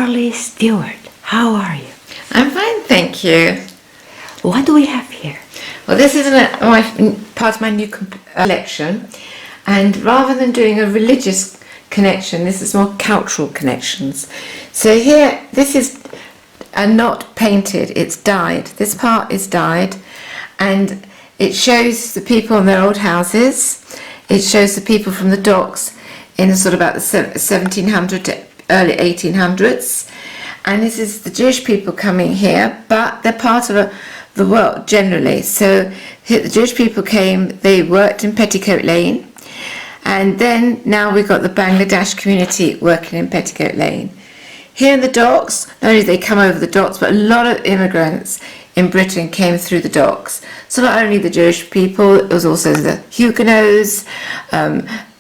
Beverley Stewart, how are you? I'm fine, thank you. What do we have here? Well, this is part of my new collection, and rather than doing a religious connection, this is more cultural connections. So here, this is not painted, it's dyed. This part is dyed, and it shows the people in their old houses. It shows the people from the docks in sort of about the 1700 to early 1800s. And this is the Jewish people coming here, but they're part of the world generally. So here, the Jewish people came, they worked in Petticoat Lane, and then now we've got the Bangladesh community working in Petticoat Lane. Here in the docks, not only did they come over the docks, but a lot of immigrants in Britain came through the docks. So not only the Jewish people, it was also the Huguenots.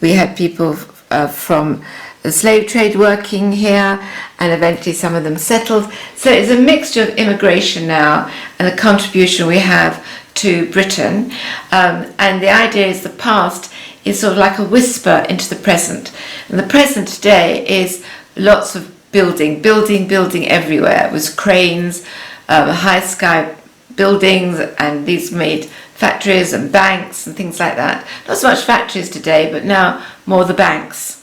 We had people from the slave trade working here, and eventually some of them settled. So it's a mixture of immigration now and the contribution we have to Britain. And the idea is the past is sort of like a whisper into the present. And the present today is lots of building everywhere, with cranes, high sky buildings, and these made factories and banks and things like that. Not so much factories today, but now more the banks.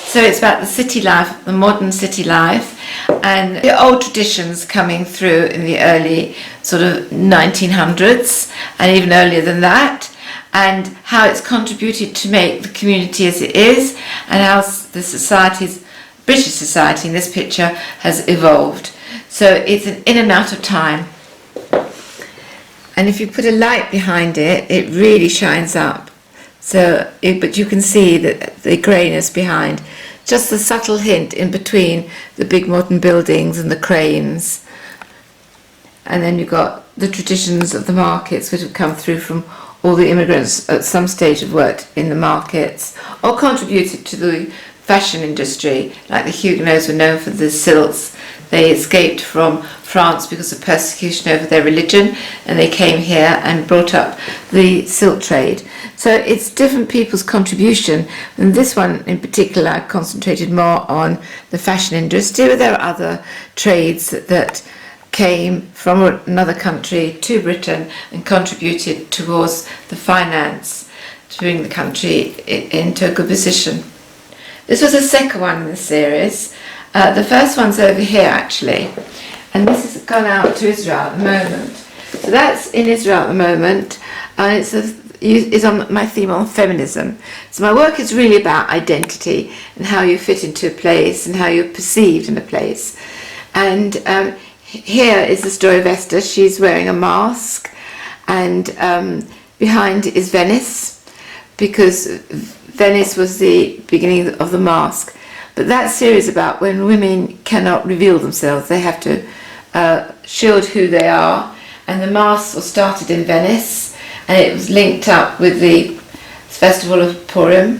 So it's about the city life, the modern city life, and the old traditions coming through in the early sort of 1900s, and even earlier than that, and how it's contributed to make the community as it is, and how the society's, British society in this picture, has evolved. So it's an in and out of time. And if you put a light behind it, it really shines up. So, but you can see that the greyness behind, just the subtle hint in between the big modern buildings and the cranes. And then you've got the traditions of the markets which have come through from all the immigrants at some stage have worked in the markets or contributed to the fashion industry, like the Huguenots were known for the silks. They escaped from France because of persecution over their religion, and they came here and brought up the silk trade. So it's different people's contribution, and this one in particular concentrated more on the fashion industry, but there are other trades that came from another country to Britain and contributed towards the finance to bring the country into a good position. This was the second one in the series. The first one's over here actually, and this has gone out to Israel at the moment. So that's in Israel at the moment, and it's on my theme on feminism. So my work is really about identity and how you fit into a place and how you're perceived in a place. And here is the story of Esther. She's wearing a mask, and behind is Venice, because Venice was the beginning of the mask. But that series about when women cannot reveal themselves, they have to shield who they are, and the mask was started in Venice, and it was linked up with the festival of Purim,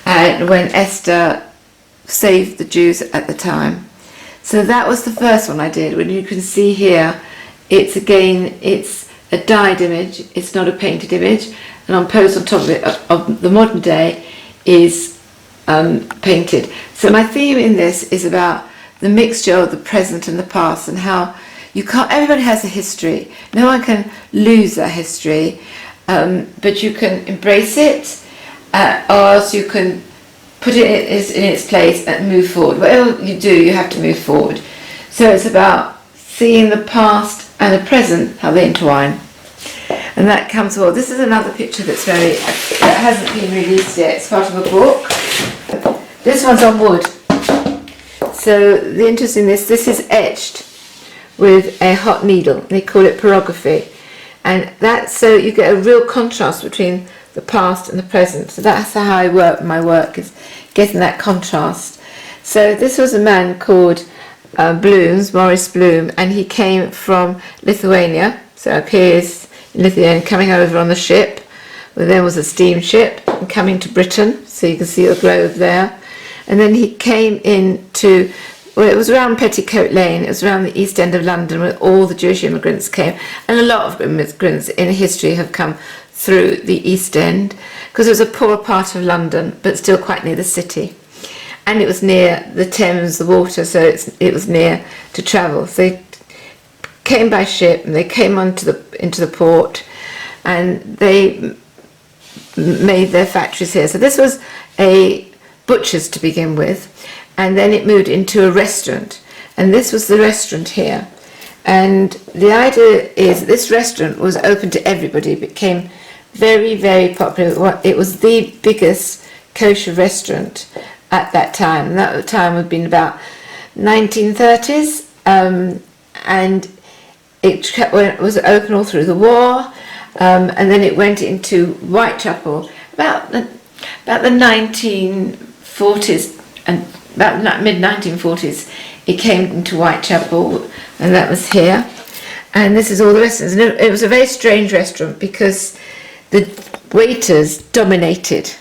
and when Esther saved the Jews at the time. So that was the first one I did. When you can see here, it's a dyed image, it's not a painted image, and posed on top of it, of the modern day, is painted. So my theme in this is about the mixture of the present and the past, and how everybody has a history. No one can lose that history, but you can embrace it, or else you can put it in its place and move forward. Whatever you do, you have to move forward. So it's about seeing the past and the present, how they entwine. And that comes forward. This is another picture that hasn't been released yet. It's part of a book. This one's on wood. So the interest in this is etched with a hot needle. They call it pyrography. And that's so you get a real contrast between the past and the present. So that's how I work. My work is getting that contrast. So this was a man called Maurice Bloom, and he came from Lithuania. So up here is in Lithuania, coming over on the ship. Well, there was a steamship and coming to Britain. So you can see the globe there. And then he came into, well, it was around Petticoat Lane, it was around the East End of London where all the Jewish immigrants came. And a lot of immigrants in history have come through the East End, because it was a poorer part of London, but still quite near the city. and it was near the Thames, the water, so it was near to travel. So they came by ship and they came into the port, and they made their factories here. So this was a butcher's to begin with, and then it moved into a restaurant, and this was the restaurant here. And the idea is that this restaurant was open to everybody. It became very, very popular. It was the biggest kosher restaurant at that time, and that time would have been about 1930s, and it was open all through the war, and then it went into Whitechapel about the 1940s, and about mid-1940s it came into Whitechapel, and that was here. And this is all the restaurants. And it was a very strange restaurant because the waiters dominated,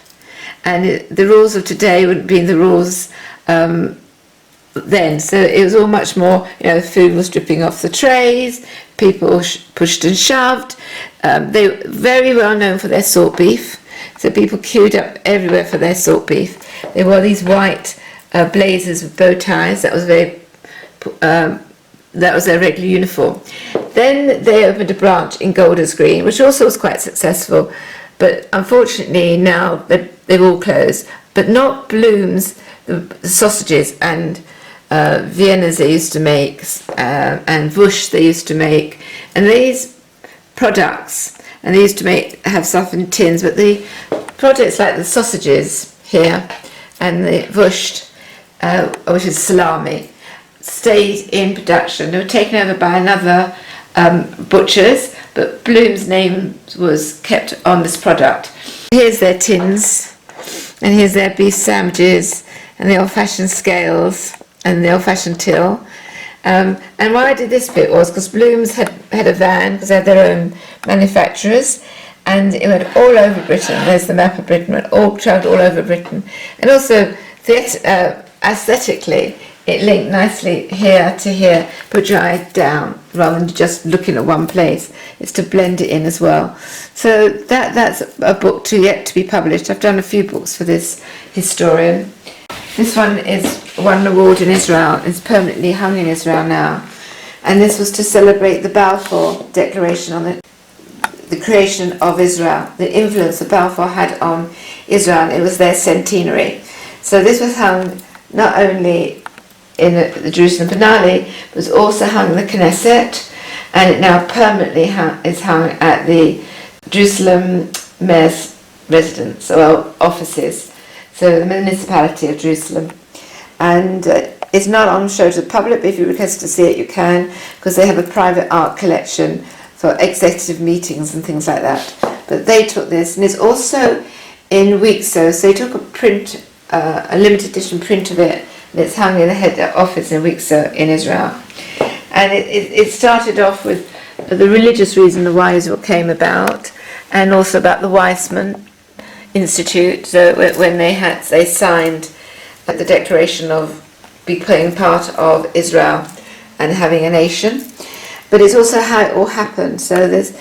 and the rules of today wouldn't be the rules then. So it was all much more, food was dripping off the trays, people pushed and shoved. They were very well known for their salt beef, so people queued up everywhere for their salt beef. They wore these white blazers with bow ties. That was their regular uniform. Then they opened a branch in Golders Green, which also was quite successful, but unfortunately now they've all closed. But not Bloom's, the sausages and Viennas they used to make, and Vush they used to make, and these products, and they used to have stuff in tins, but the products like the sausages here and the Vush, which is salami, stayed in production. They were taken over by another butchers, but Bloom's name was kept on this product. Here's their tins, and here's their beef sandwiches, and the old-fashioned scales, and the old-fashioned till. And why I did this bit was because Bloom's had a van, because they had their own manufacturers, and it went all over Britain. There's the map of Britain, travelled all over Britain. And also, aesthetically, it linked nicely here to here, but dried down, rather than just looking at one place. It's to blend it in as well. So that's a book yet to be published. I've done a few books for this historian. This one won an award in Israel. It's permanently hung in Israel now. And this was to celebrate the Balfour Declaration on the creation of Israel, the influence that Balfour had on Israel. And it was their centenary. So this was hung not only in the Jerusalem Biennale, but was also hung in the Knesset, and it now permanently is hung at the Jerusalem Mayor's residence, or offices, so the municipality of Jerusalem. And it's not on show to the public, but if you request to see it, you can, because they have a private art collection for executive meetings and things like that. But they took this, and it's also in Weekso, so they took a limited edition print of it, and it's hung in the head office in Weekso in Israel. And it started off with the religious reason why Israel came about, and also about the Weizmann Institute. So when they signed the declaration of becoming part of Israel and having a nation. But it's also how it all happened. So there's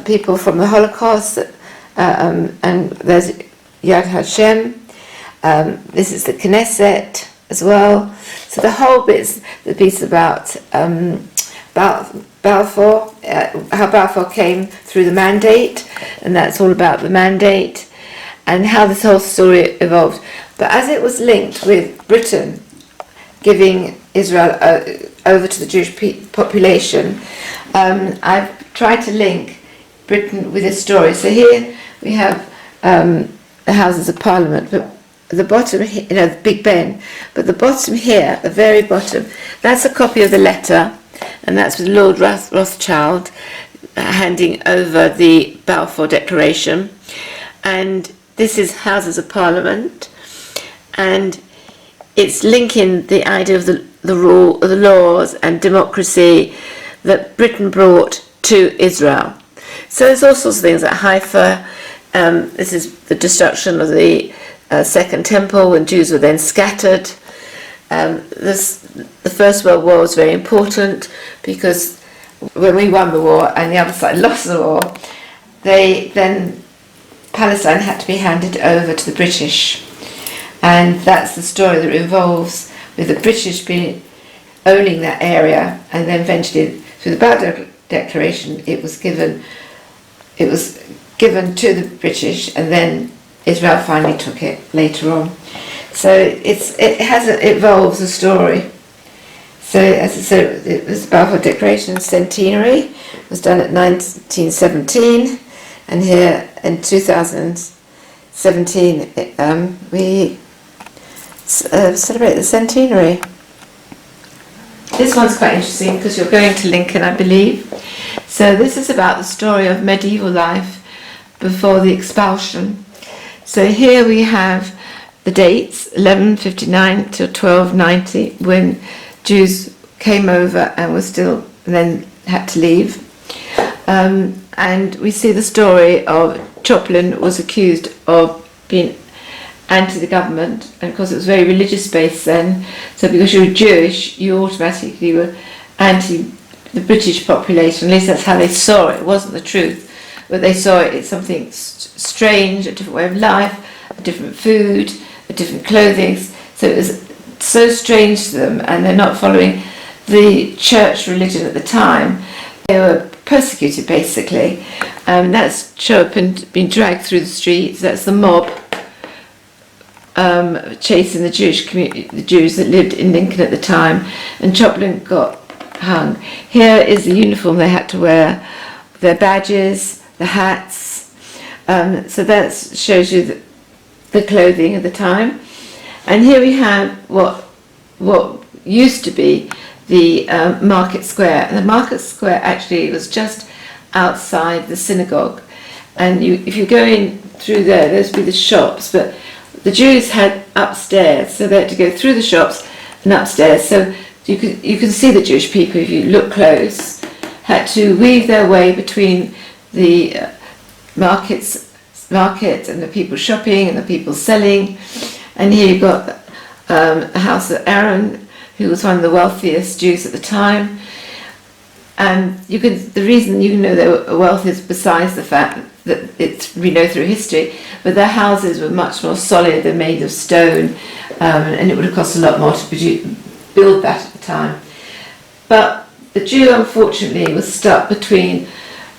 people from the Holocaust, and there's Yad Hashem. This is the Knesset as well. So the whole bit's the piece about Balfour, how Balfour came through the mandate, and that's all about the mandate and how this whole story evolved. But as it was linked with Britain giving Israel over to the Jewish population, I've tried to link Britain with this story. So here we have the Houses of Parliament, but the bottom here, Big Ben, but the bottom here, the very bottom, that's a copy of the letter, and that's with Lord Rothschild handing over the Balfour Declaration. And this is Houses of Parliament, and it's linking the idea of the rule, of the laws and democracy that Britain brought to Israel. So there's all sorts of things like Haifa. This is the destruction of the Second Temple when Jews were then scattered. The First World War was very important because when we won the war and the other side lost the war, then Palestine had to be handed over to the British. and that's the story that involves with the British owning that area, and then eventually through the Balfour Declaration it was given to the British, and then Israel finally took it later on. So it involves a story. So as I said, it was the Balfour Declaration centenary. It was done at 1917, and here in 2017 we celebrate the centenary. This one's quite interesting because you're going to Lincoln, I believe. So this is about the story of medieval life before the expulsion. So here we have the dates, 1159 till 1290, when Jews came over and then had to leave. And we see the story of Choplin was accused of being anti the government, and of course it was very religious based then, so because you were Jewish you automatically were anti the British population. At least that's how they saw it. It wasn't the truth, but they saw it as something strange, a different way of life, a different food, a different clothing. So it was so strange to them, and they're not following the church religion at the time. They were persecuted basically. That's Chopin being dragged through the streets. That's the mob chasing the Jewish community, the Jews that lived in Lincoln at the time, and Choplin got hung. Here is the uniform they had to wear, their badges, the hats. So that shows you the clothing of the time. And here we have what used to be the market square. And the market square actually was just outside the synagogue. And if you go in through there, those would be the shops. But the Jews had upstairs, so they had to go through the shops and upstairs. So you can see the Jewish people, if you look close, had to weave their way between the market and the people shopping and the people selling. And here you've got the house of Aaron, who was one of the wealthiest Jews at the time. And the reason you know they were wealthy is besides the fact that we know through history, but their houses were much more solid. They're made of stone, and it would have cost a lot more to build that at the time. But the Jew, unfortunately, was stuck between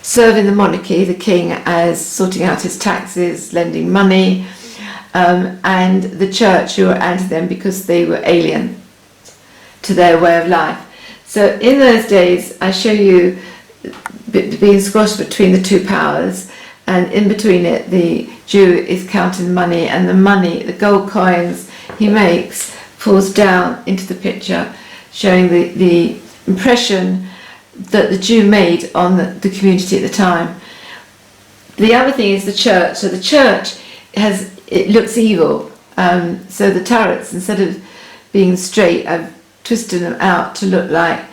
serving the monarchy, the king, as sorting out his taxes, lending money, and the church, who were anti them because they were alien to their way of life. So in those days, I show you being squashed between the two powers, and in between it, the Jew is counting money, and the money, the gold coins he makes, falls down into the picture, showing the impression that the Jew made on the community at the time. The other thing is the church. So the church it looks evil. So the turrets, instead of being straight, I've twisted them out to look like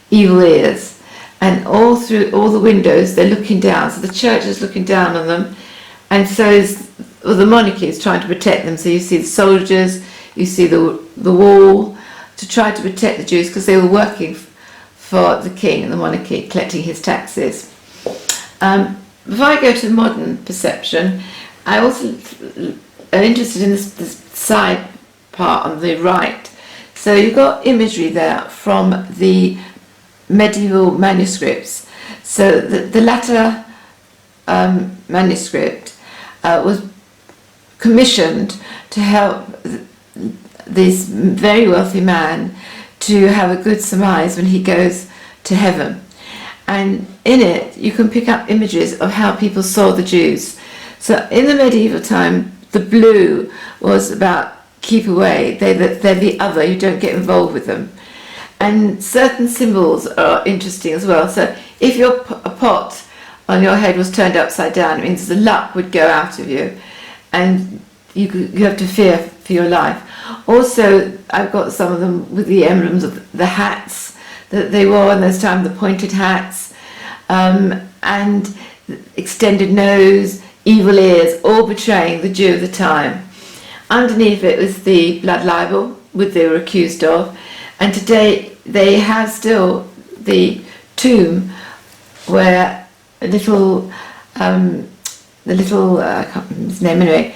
evil ears. And all through all the windows, they're looking down. So the church is looking down on them, and so is the monarchy is trying to protect them. So you see the soldiers, you see the wall to try to protect the Jews, because they were working for the king and the monarchy, collecting his taxes. Before I go to modern perception, I also am interested in this side part on the right. So you've got imagery there from the medieval manuscripts. So the latter manuscript was commissioned to help this very wealthy man to have a good surmise when he goes to heaven. And in it you can pick up images of how people saw the Jews. So in the medieval time, the blue was about keep away, they're the other, you don't get involved with them. And certain symbols are interesting as well. So if a pot on your head was turned upside down, it means the luck would go out of you, and you have to fear for your life. Also, I've got some of them with the emblems of the hats that they wore in those times, the pointed hats, and extended nose, evil ears, all betraying the Jew of the time. Underneath it was the blood libel, which they were accused of, and today they have still the tomb where I can't remember his name anyway,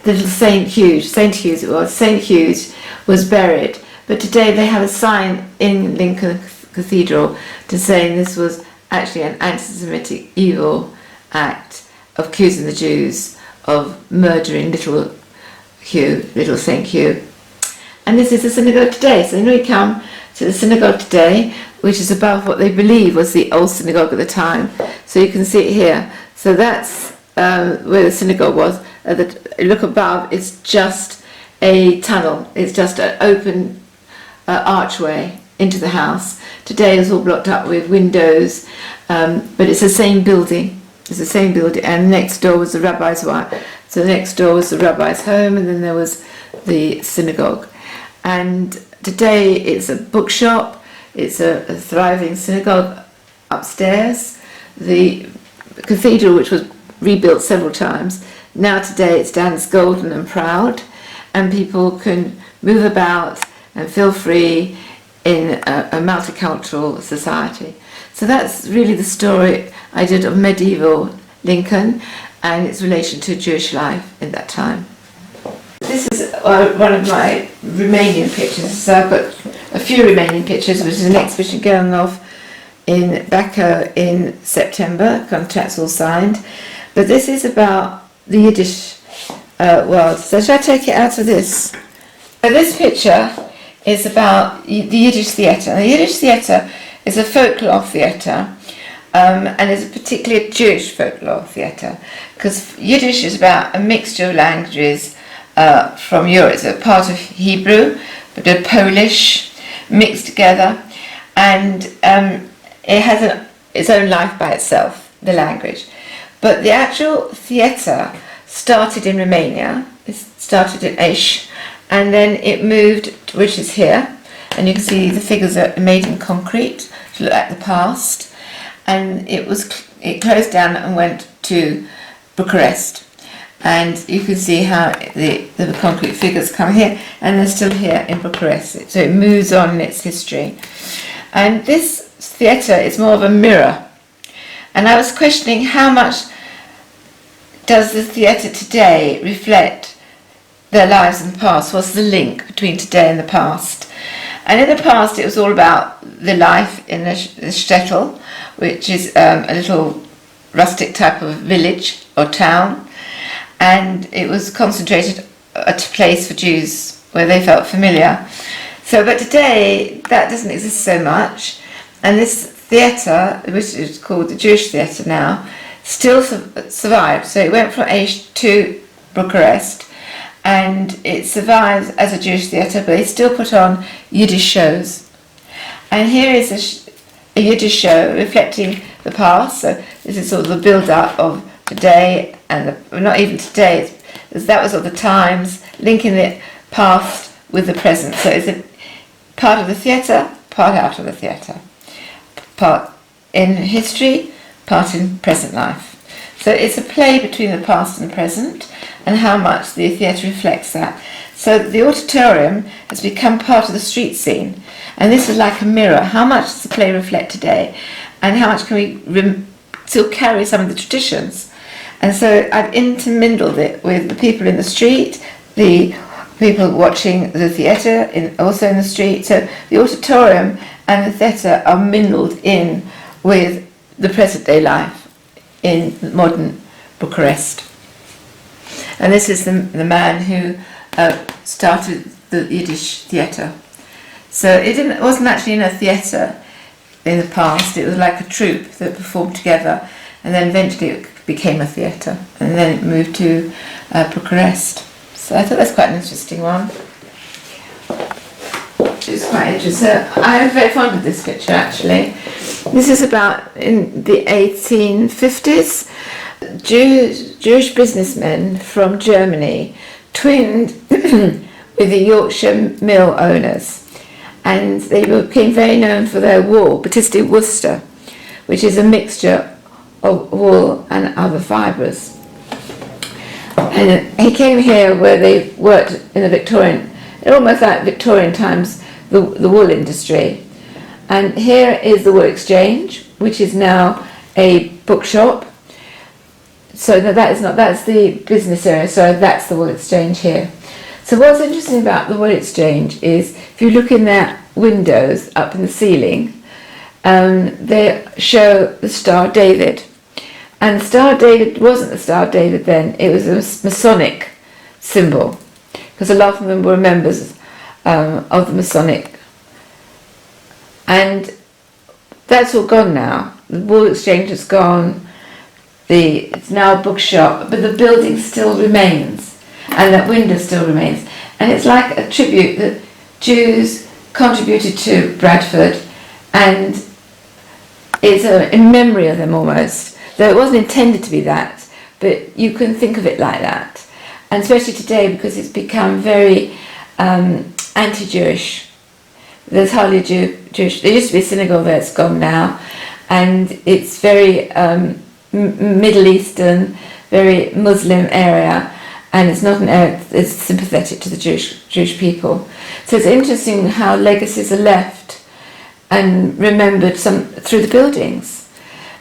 the little St. Hugh's it was. St. Hugh's was buried, but today they have a sign in Lincoln Cathedral to say this was actually an anti-Semitic evil act of accusing the Jews of murdering little St. Hugh. And this is the synagogue today. So when we come to the synagogue today, which is above what they believe was the old synagogue at the time. So you can see it here. So that's where the synagogue was. Look above, it's just a tunnel. It's just an open archway into the house. Today it's all blocked up with windows, but it's the same building. It's the same building, and next door was the rabbi's wife. So next door was the rabbi's home, and then there was the synagogue. And today it's a bookshop. It's a thriving synagogue upstairs. The cathedral, which was rebuilt several times, now today it stands golden and proud, and people can move about and feel free in a multicultural society. So that's really the story I did of medieval Lincoln and its relation to Jewish life in that time. This is one of my Romanian pictures. So I've got a few Romanian pictures, which is an exhibition going off in Baku in September. Contracts all signed. But this is about the Yiddish world. So shall I take it out of this? So this picture is about the Yiddish theatre. The Yiddish theatre is a folklore theatre, and is particularly a Jewish folklore theatre, because Yiddish is about a mixture of languages from Europe. It's a part of Hebrew, but a Polish mixed together, and it has its own life by itself, the language. But the actual theatre started in Romania. It started in Aish, and then it moved, which is here, and you can see the figures are made in concrete to look at the past, and it closed down and went to Bucharest, and you can see how the concrete figures come here, and they're still here in Bucharest. So it moves on in its history, and this theatre is more of a mirror. And I was questioning how much does the theatre today reflect their lives in the past? What's the link between today and the past? And in the past it was all about the life in the shtetl, which is a little rustic type of village or town, and it was concentrated at a place for Jews where they felt familiar. So, but today that doesn't exist so much, and this theatre, which is called the Jewish theatre now, still survived. So it went from Aish to Bucharest, and it survives as a Jewish theatre, but they still put on Yiddish shows. And here is a Yiddish show reflecting the past. So this is sort of the build-up of today, and not even today, that was of the times, linking the past with the present. So it's a part of the theatre, part out of the theatre. Part in history, part in present life. So it's a play between the past and the present, and how much the theatre reflects that. So the auditorium has become part of the street scene, and this is like a mirror. How much does the play reflect today, and how much can we still carry some of the traditions? And so I've intermingled it with the people in the street, the people watching the theatre also in the street. So the auditorium and the theatre are mingled in with the present day life in modern Bucharest. And this is the man who started the Yiddish theatre. So it wasn't actually in a theatre in the past, it was like a troupe that performed together, and then eventually it became a theatre, and then it moved to Bucharest. So I thought that's quite an interesting one. It's quite interesting. So I'm very fond of this picture actually. This is about in the 1850s. Jewish businessmen from Germany twinned with the Yorkshire mill owners, and they became very known for their wool, particularly Worcester, which is a mixture of wool and other fibres. And he came here where they worked in the Victorian, almost like Victorian times, the wool industry. And here is the Wool Exchange, which is now a bookshop. so that's the business area, so that's the Wool Exchange here. So what's interesting about the Wool Exchange is if you look in their windows up in the ceiling, they show the Star of David. And the Star of David wasn't the Star of David then, it was a Masonic symbol, because a lot of them were members of the Masonic. And that's all gone now. The Wool Exchange is gone, it's now a bookshop, but the building still remains, and that window still remains. And it's like a tribute that Jews contributed to Bradford, and it's in memory of them almost, though it wasn't intended to be that, but you can think of it like that. And especially today, because it's become very anti-Jewish. There's hardly a Jewish. There used to be a synagogue there, it's gone now, and it's very Middle Eastern, very Muslim area, and it's not an area that's sympathetic to the Jewish people. So it's interesting how legacies are left and remembered through the buildings.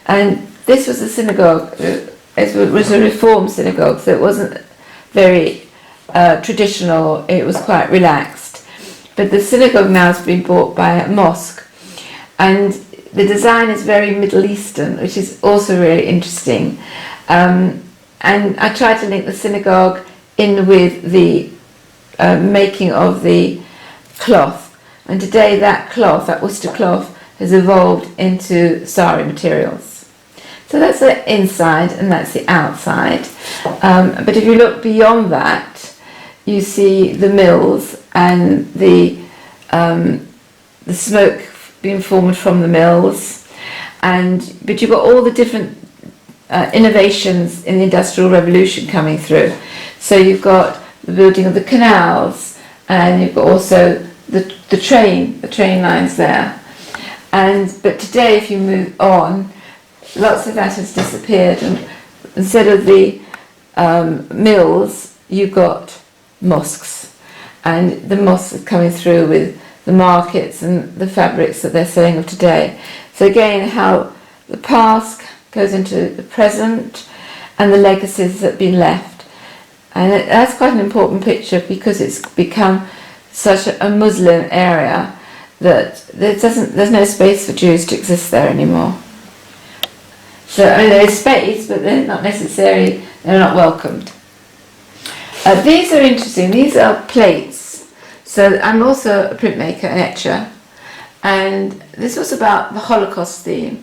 And this was a synagogue. It was a Reform synagogue, so it wasn't very traditional. It was quite relaxed. But the synagogue now has been bought by a mosque, and the design is very Middle Eastern, which is also really interesting. And I tried to link the synagogue in with the making of the cloth. And today that cloth, that Worcester cloth, has evolved into sari materials. So that's the inside and that's the outside. But if you look beyond that, you see the mills and the smoke being formed from the mills, but you've got all the different innovations in the Industrial Revolution coming through. So you've got the building of the canals, and you've got also the train lines there. But today, if you move on, lots of that has disappeared, and instead of the mills, you've got mosques, and the mosques are coming through with the markets and the fabrics that they're selling of today. So again, how the past goes into the present and the legacies that have been left. And that's quite an important picture, because it's become such a Muslim area that there's no space for Jews to exist there anymore. So there is space, but they're not welcomed. These are interesting. These are plates. So I'm also a printmaker, an etcher, and this was about the Holocaust theme,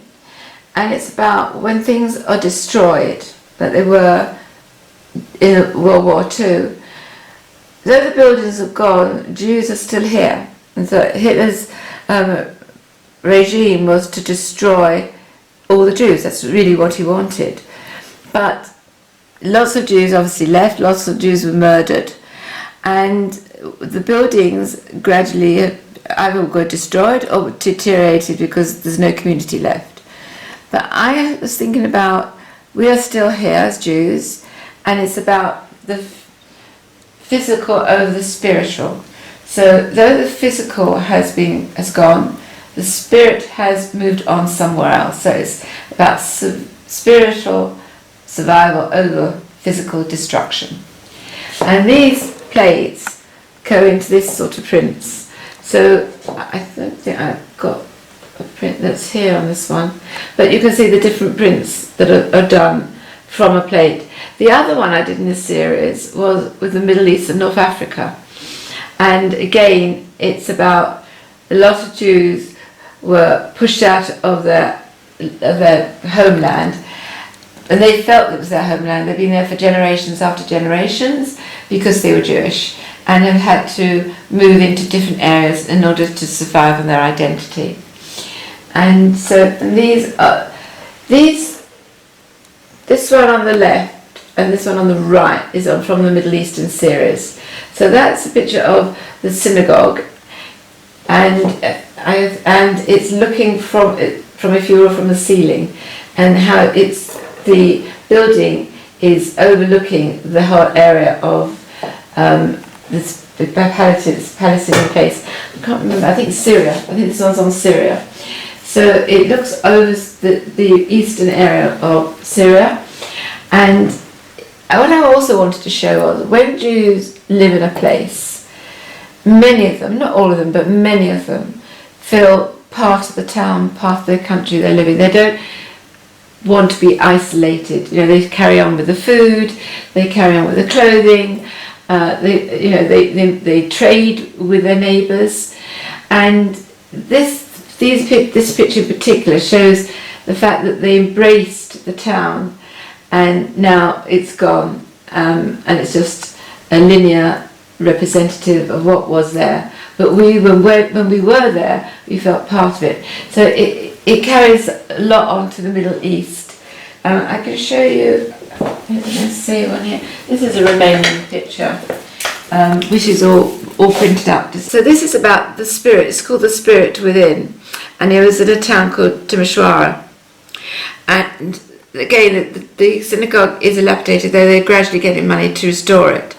and it's about when things are destroyed, that they were in World War II. Though the buildings have gone, Jews are still here, and so Hitler's regime was to destroy all the Jews. That's really what he wanted. But lots of Jews obviously left, lots of Jews were murdered, and the buildings gradually either got destroyed or deteriorated because there's no community left. But I was thinking about, we are still here as Jews, and it's about the physical over the spiritual. So though the physical has gone, the spirit has moved on somewhere else. So it's about spiritual survival over physical destruction. And these plates go into this sort of prints. So I don't think I've got a print that's here on this one, but you can see the different prints that are done from a plate. The other one I did in this series was with the Middle East and North Africa, and again it's about a lot of Jews were pushed out of their homeland, and they felt it was their homeland. They've been there for generations after generations because they were Jewish, and have had to move into different areas in order to survive on their identity. And so this one on the left and this one on the right is from the Middle Eastern series. So that's a picture of the synagogue, and it's looking from if you were from the ceiling, and how the building is overlooking the whole area of this Palestinian place. I can't remember, I think Syria. I think this one's on Syria. So it looks over the eastern area of Syria, And what I also wanted to show was when Jews live in a place, many of them, not all of them, but many of them feel part of the town, part of the country they're living. They don't want to be isolated. They carry on with the food, they carry on with the clothing, they trade with their neighbours, and this picture in particular shows the fact that they embraced the town, and now it's gone, and it's just a linear representative of what was there. But when we were there, we felt part of it. So it carries a lot on to the Middle East. I can show you, let's see one here. This is a Romanian picture, which is all printed up. So this is about the spirit. It's called The Spirit Within, and it was at a town called Timișoara. And again, the synagogue is dilapidated, though they're gradually getting money to restore it.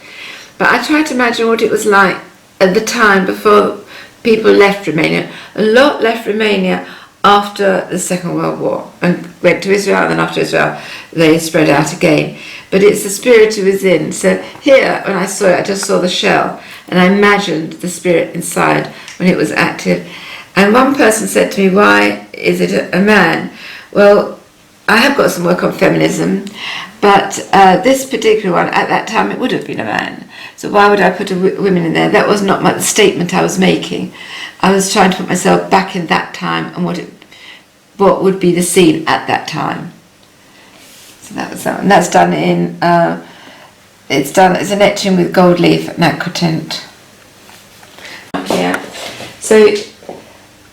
But I tried to imagine what it was like at the time before people left Romania. A lot left Romania after the Second World War and went to Israel, and then after Israel they spread out again. But it's the spirit within. So here, when I saw it, I just saw the shell, and I imagined the spirit inside when it was active. And one person said to me, why is it a man? Well, I have got some work on feminism, but this particular one, at that time, it would have been a man. So why would I put women in there? That was not the statement I was making. I was trying to put myself back in that time and what would be the scene at that time. So that was that one. That's done in, it's an etching with gold leaf and aquatint. Here. So,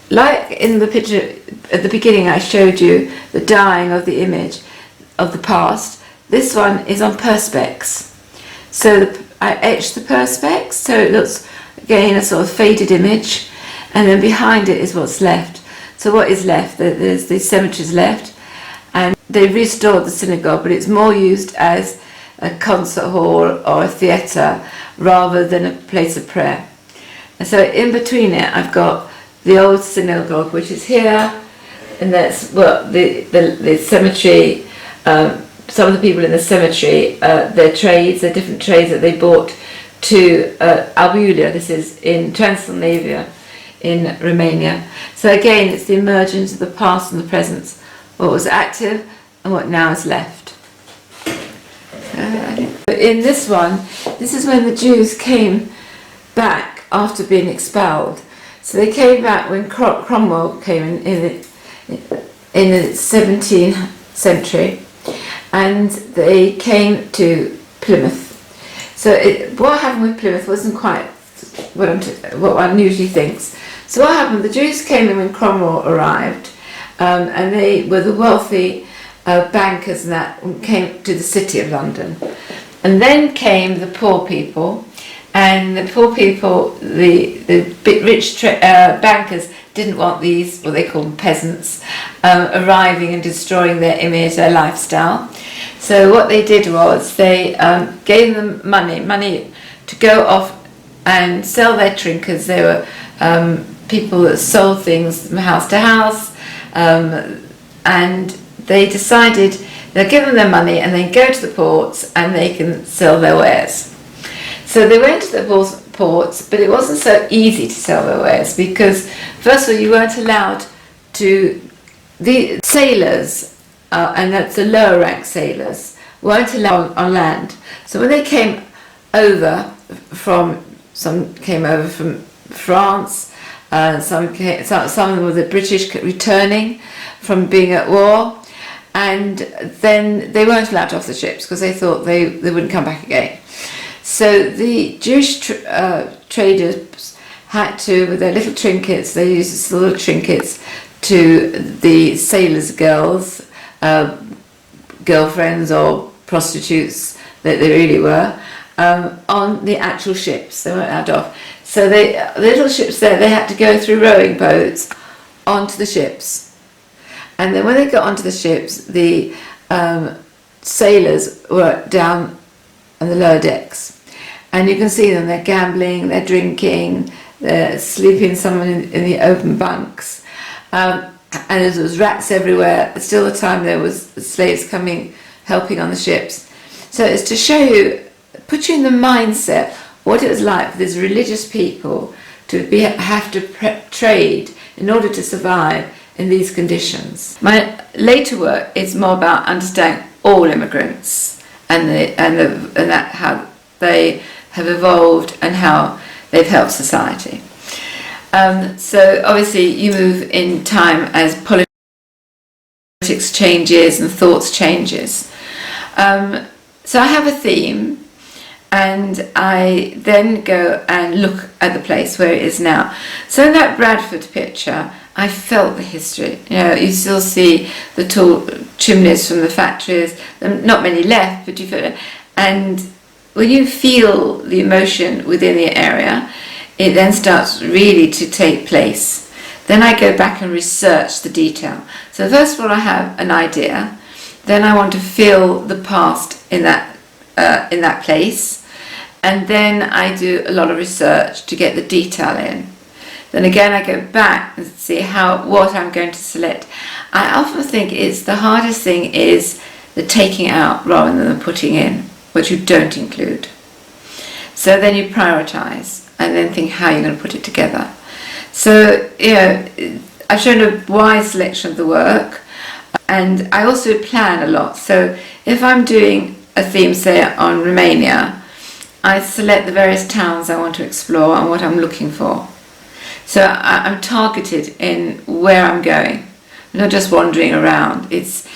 like in the picture at the beginning, I showed you the dyeing of the image of the past. This one is on perspex. So I etched the perspex, so it looks again a sort of faded image, and then behind it is what's left. So what is left? There's the cemeteries left, and they restored the synagogue, but it's more used as a concert hall or a theatre rather than a place of prayer. And so in between it, I've got the old synagogue, which is here, and that's the cemetery. Some of the people in the cemetery, their trades, their different trades that they bought to Albulia. This is in Transylvania, in Romania. So again, it's the emergence of the past and the present, what was active and what now is left. In this one, this is when the Jews came back after being expelled. So they came back when Cromwell came in the 17th century, and they came to Plymouth. So what happened with Plymouth wasn't quite what one usually thinks. So what happened, the Jews came in when Cromwell arrived, and they were the wealthy bankers and that came to the city of London. And then came the poor people, and the poor people, the rich bankers didn't want these, what they call peasants, arriving and destroying their image, their lifestyle. So what they did was they gave them money to go off and sell their trinkets. They were people that sold things from house to house, and they decided they'll give them their money and then go to the ports and they can sell their wares. So they went to the ports, but it wasn't so easy to sell their wares because, first of all, you weren't allowed to, the sailors, and that's the lower rank sailors, weren't allowed on land. So when they came over some came over from France, some of them were the British returning from being at war, and then they weren't allowed off the ships because they thought they wouldn't come back again. So the Jewish traders had to, with their little trinkets, they used these little trinkets to the sailors' girls, girlfriends or prostitutes that they really were, on the actual ships. They weren't allowed off. So the little ships there, they had to go through rowing boats onto the ships. And then when they got onto the ships, the sailors were down on the lower decks. And you can see them, they're gambling, they're drinking, they're sleeping someone in the open bunks. And there was rats everywhere. Still the time there was slaves coming helping on the ships. So it's to show you, put you in the mindset what it was like for these religious people to have to trade in order to survive in these conditions. My later work is more about understanding all immigrants and how they have evolved and how they've helped society. So obviously you move in time as politics changes and thoughts changes. So I have a theme, and I then go and look at the place where it is now. So in that Bradford picture, I felt the history. You know, you still see the tall chimneys from the factories. Not many left, but you feel it. And when you feel the emotion within the area, it then starts really to take place. Then I go back and research the detail. So first of all, I have an idea. Then I want to feel the past in that place. And then I do a lot of research to get the detail in. Then again I go back and see what I'm going to select. I often think the hardest thing is the taking out rather than the putting in, which you don't include. So then you prioritise and then think how you're going to put it together. So, you know, I've shown a wide selection of the work, and I also plan a lot. So if I'm doing a theme, say, on Romania, I select the various towns I want to explore and what I'm looking for. So I'm targeted in where I'm going. I'm not just wandering around. It's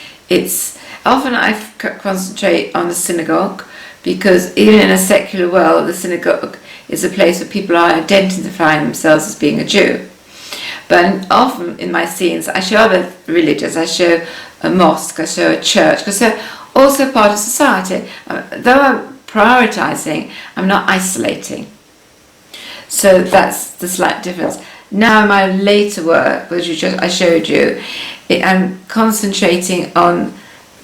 often I concentrate on the synagogue, because even in a secular world, the synagogue is a place where people are identifying themselves as being a Jew. But often in my scenes, I show other religions. I show a mosque, I show a church, because they're also part of society. Though I'm prioritising, I'm not isolating. So that's the slight difference. Now my later work, which I showed you, I'm concentrating on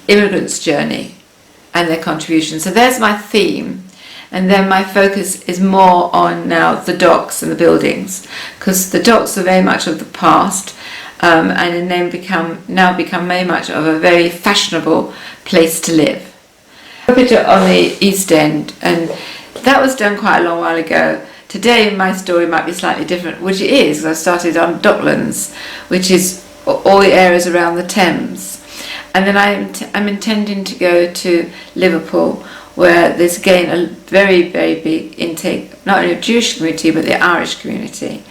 immigrants' journey and their contribution. So there's my theme. And then my focus is more on now the docks and the buildings, because the docks are very much of the past, and then now become very much of a very fashionable place to live. A picture on the East End, and that was done quite a long while ago. Today my story might be slightly different, which it is, because I started on Docklands, which is all the areas around the Thames. And then I'm intending to go to Liverpool, where there's again a very, very big intake, not only of Jewish community, but the Irish community.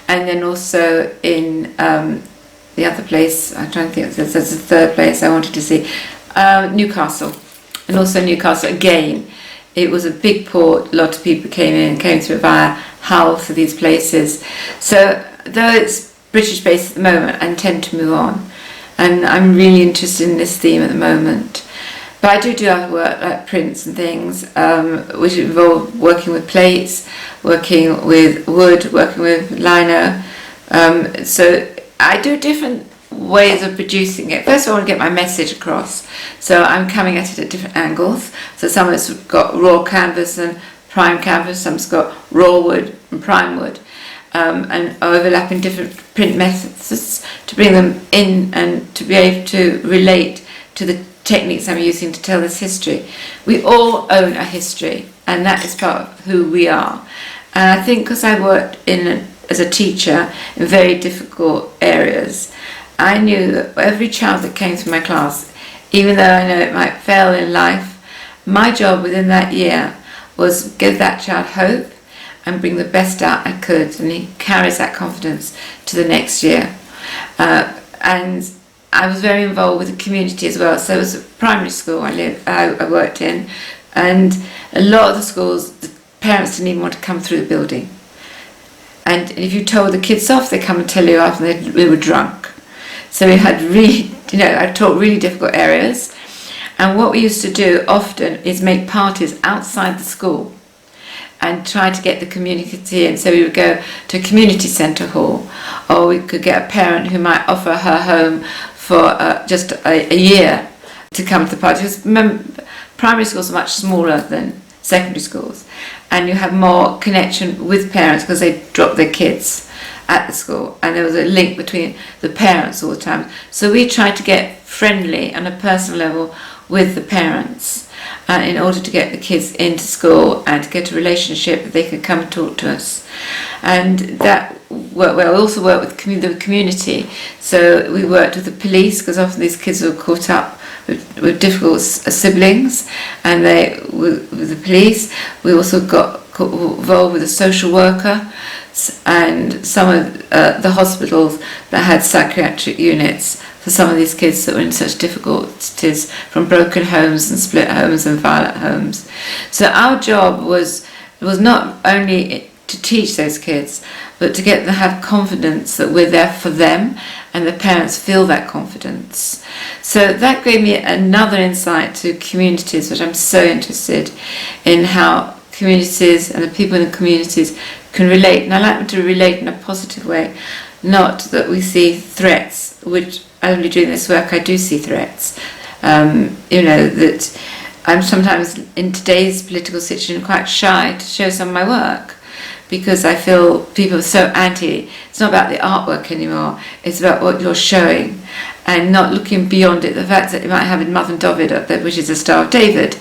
And then also in the other place, I'm trying to think, there's a third place I wanted to see, Newcastle. And also Newcastle, again, it was a big port, a lot of people came through via Hull for these places. So though it's British based at the moment, I intend to move on. And I'm really interested in this theme at the moment. But I do other work like prints and things, which involve working with plates, working with wood, working with lino. So I do different ways of producing it. First of all, I want to get my message across. So I'm coming at it at different angles. So some of it's got raw canvas and prime canvas, some's got raw wood and prime wood. And overlapping different print methods to bring them in and to be able to relate to the techniques I'm using to tell this history. We all own a history, and that is part of who we are. And I think because I worked as a teacher in very difficult areas, I knew that every child that came through my class, even though I know it might fail in life, my job within that year was give that child hope and bring the best out I could, and he carries that confidence to the next year. And I was very involved with the community as well. So it was a primary school I worked in, and a lot of the schools, the parents didn't even want to come through the building. And if you told the kids off, they'd come and tell you off, and we were drunk. So we had really, I taught really difficult areas. And what we used to do often is make parties outside the school and try to get the community in. So we would go to a community centre hall, or we could get a parent who might offer her home for just a year to come to the party. Because remember, primary schools are much smaller than secondary schools, and you have more connection with parents because they drop their kids at the school, and there was a link between the parents all the time. So we tried to get friendly on a personal level with the parents in order to get the kids into school and to get a relationship that they could come and talk to us. And that worked well. We also worked with the community. So we worked with the police, because often these kids were caught up with difficult siblings, and they with the police. We also got involved with a social worker and some of the hospitals that had psychiatric units for some of these kids that were in such difficulties from broken homes and split homes and violent homes. So our job was not only to teach those kids, but to get them to have confidence that we're there for them, and the parents feel that confidence. So that gave me another insight to communities, which I'm so interested in, how communities and the people in the communities can relate. And I like them to relate in a positive way, not that we see threats, which only doing this work I do see threats. That I'm sometimes in today's political situation quite shy to show some of my work, because I feel people are so anti. It's not about the artwork anymore, it's about what you're showing, and not looking beyond it. The fact that you might have a Mother David up there, which is a Star of David,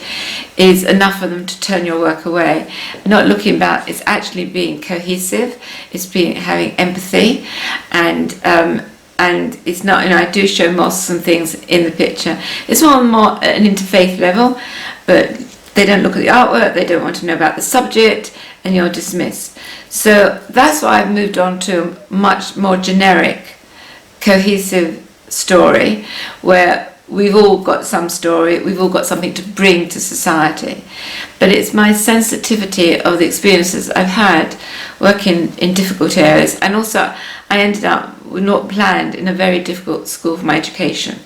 is enough for them to turn your work away. Not looking about, it's actually being cohesive, it's having empathy, and it's not, I do show mosques and things in the picture. It's more at an interfaith level, but they don't look at the artwork, they don't want to know about the subject, and you're dismissed. So that's why I've moved on to a much more generic, cohesive story, where we've all got some story, we've all got something to bring to society. But it's my sensitivity of the experiences I've had working in difficult areas, and also I ended up not planned in a very difficult school for my education,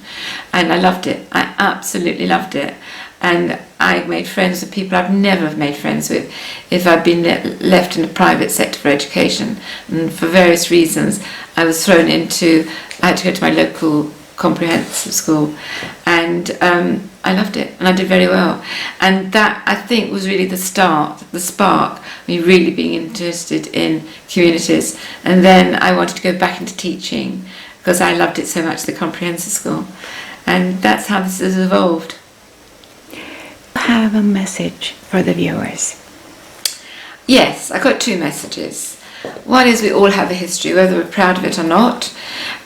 and I loved it. I absolutely loved it, and I made friends with people I've never made friends with if I'd been left in the private sector for education. And for various reasons I was thrown into, I had to go to my local comprehensive school, and I loved it, and I did very well. And that, I think, was really the spark, me really being interested in communities. And then I wanted to go back into teaching because I loved it so much, the comprehensive school. And that's how this has evolved. I have a message for the viewers. Yes, I got two messages. One is we all have a history, whether we're proud of it or not.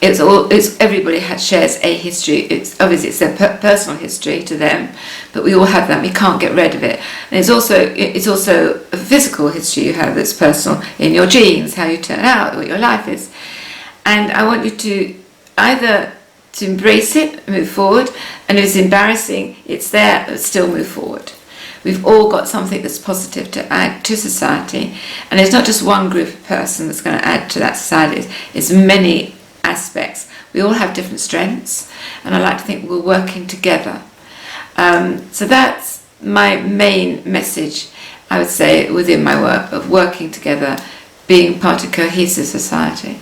Everybody shares a history. It's obviously it's their personal history to them, but we all have that. We can't get rid of it. And it's also a physical history you have that's personal in your genes, how you turn out, what your life is. And I want you to either to embrace it, move forward, and if it's embarrassing, it's there, but still move forward. We've all got something that's positive to add to society, and it's not just one group of person that's going to add to that society, it's many aspects. We all have different strengths, and I like to think we're working together. So that's my main message, I would say, within my work, of working together, being part of a cohesive society.